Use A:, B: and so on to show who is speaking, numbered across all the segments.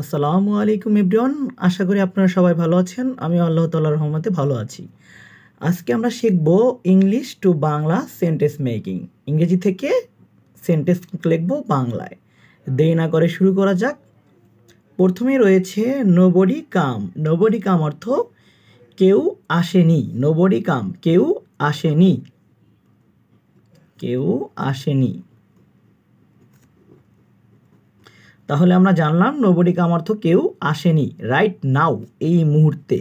A: আসসালামু আলাইকুম এভরিওয়ান। আশা করি আপনারা সবাই ভালো আছেন। আমি আল্লাহ তাআলার রহমতে ভালো আছি। আজকে আমরা শিখব English to Bangla sentence making. ইংরেজি থেকে সেন্টেন্স লিখব বাংলায়। দেরি না করে শুরু করা যাক। প্রথমেই রয়েছে নোবডি কাম। নোবডি কাম অর্থ কেউ আসেনি। নোবডি কাম কেউ আসেনি। কেউ আসেনি। তাহলে আমরা জানলাম নোবডি কাম অর্থ কেউ আসেনি। রাইট নাও এই মুহূর্তে।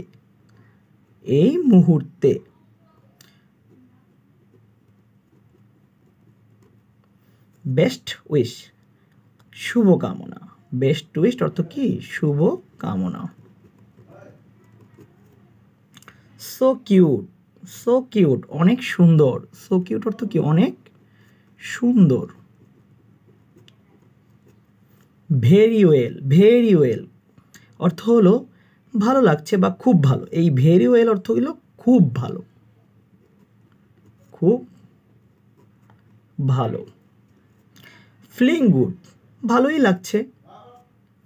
A: এই মুহূর্তে। বেস্ট উইশ শুভকামনা। বেস্ট উইশ অর্থ কি? শুভ কামনা। So cute. সো কিউট অনেক সুন্দর। সো কিউট অর্থ কি? অনেক সুন্দর। Very well. ভেরি ওয়েল অর্থ হলো ভালো লাগছে বা খুব ভালো। এই ভেরি ওয়েল অর্থ হলো খুব ভালো। খুব ভালো। ফিলিং গুড ভালোই লাগছে।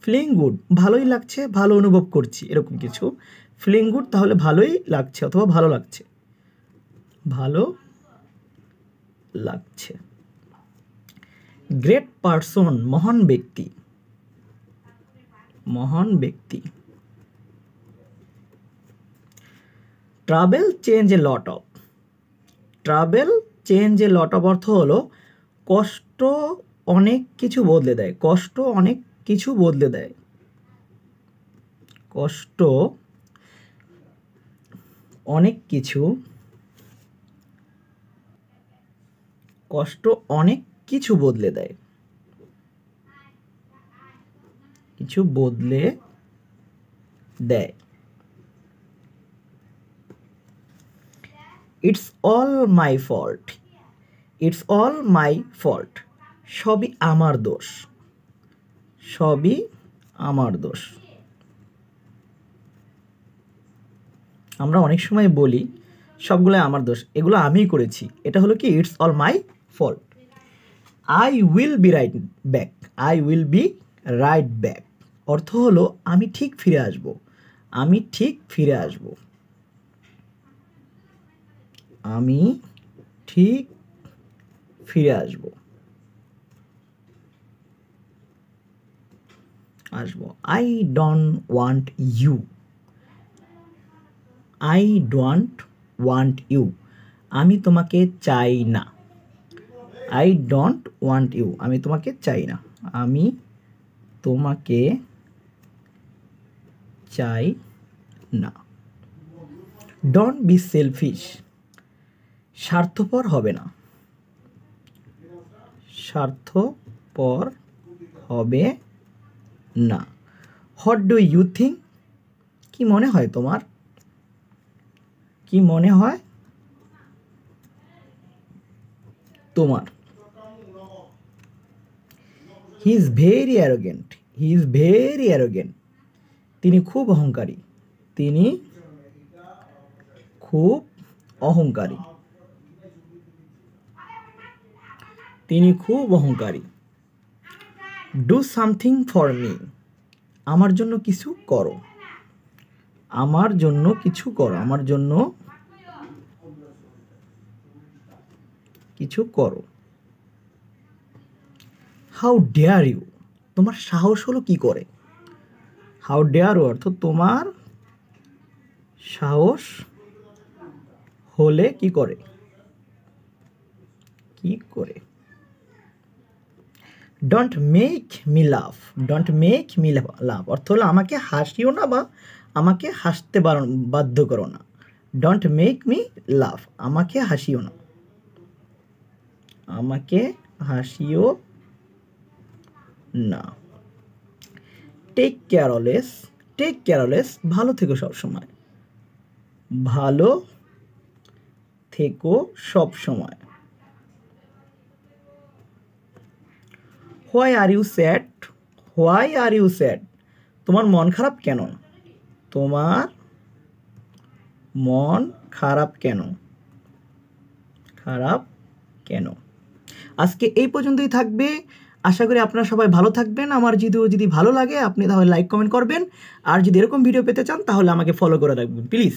A: ফিলিং গুড ভালোই লাগছে, ভালো অনুভব করছি, এরকম কিছু। ফিলিং গুড তাহলে ভালোই লাগছে অথবা ভালো লাগছে। ভালো লাগছে। গ্রেট পারসন মহান ব্যক্তি। মহান ব্যক্তি। Travel change A lot of. Travel change A lot of অর্থ হলো কষ্ট অনেক কিছু বদলে দেয়। কষ্ট অনেক কিছু বদলে দেয়। কষ্ট অনেক কিছু। কষ্ট অনেক কিছু বদলে দেয়। কিছু বদলে দেয়। It's all my fault. It's all my fault সবই আমার দোষ। সবই আমার দোষ। আমরা অনেক সময় বলি সবগুলো আমার দোষ, এগুলো আমিই করেছি। এটা হলো কি? It's all my fault. I will be right back. I will be right back অর্থ হলো আমি ঠিক ফিরে আসব। আমি ঠিক ফিরে আসব। আমি ঠিক ফিরে আসব। আসবো। I don't want you. I don't want you আমি তোমাকে চাই না। আই ডোন্ট ওয়ান্ট ইউ আমি তোমাকে চাই না। আমি তোমাকে চাই না। ডোন্ট বি সেলফিশ স্বার্থপর হবে না। স্বার্থপর হবে না। হোয়াট ডু ইউ থিঙ্ক কি মনে হয় তোমার? কি মনে হয় তোমার? He is very arrogant. He is very arrogant তিনি খুব অহংকারী। তিনি খুব অহংকারী। তিনি খুব অহংকারী। ডু সামথিং ফর মি আমার জন্য কিছু করো। আমার জন্য কিছু করো। আমার জন্য কিছু করো। হাউ ডেয়ার ইউ তোমার সাহস হলো কি করে? হাউ ডেয়ার ইউ অর্থ তোমার সাহস হলে কি করে? কি করে? ডোন্ট মেক মি লাফ। ডোন্ট মেক মি লাফ অর্থ হলো আমাকে হাসিও না বা আমাকে হাসতে বাধ্য করো না। ডোন্ট মেক মি লাফ আমাকে হাসিও না। আমাকে হাসিও না। Take care always. Take care always ভালো থেকো সবসময়। ভালো থেকো সব সময়। Why are you sad. Why are you sad তোমার মন খারাপ কেন? তোমার মন খারাপ কেন? খারাপ কেন? আজকে এই পর্যন্তই থাকবে। আশা করি আপনারা সবাই ভালো থাকবেন। আমার যদি ভালো লাগে আপনি তাহলে লাইক কমেন্ট করবেন, আর যদি এরকম ভিডিও পেতে চান তাহলে আমাকে ফলো করে রাখবেন প্লিজ।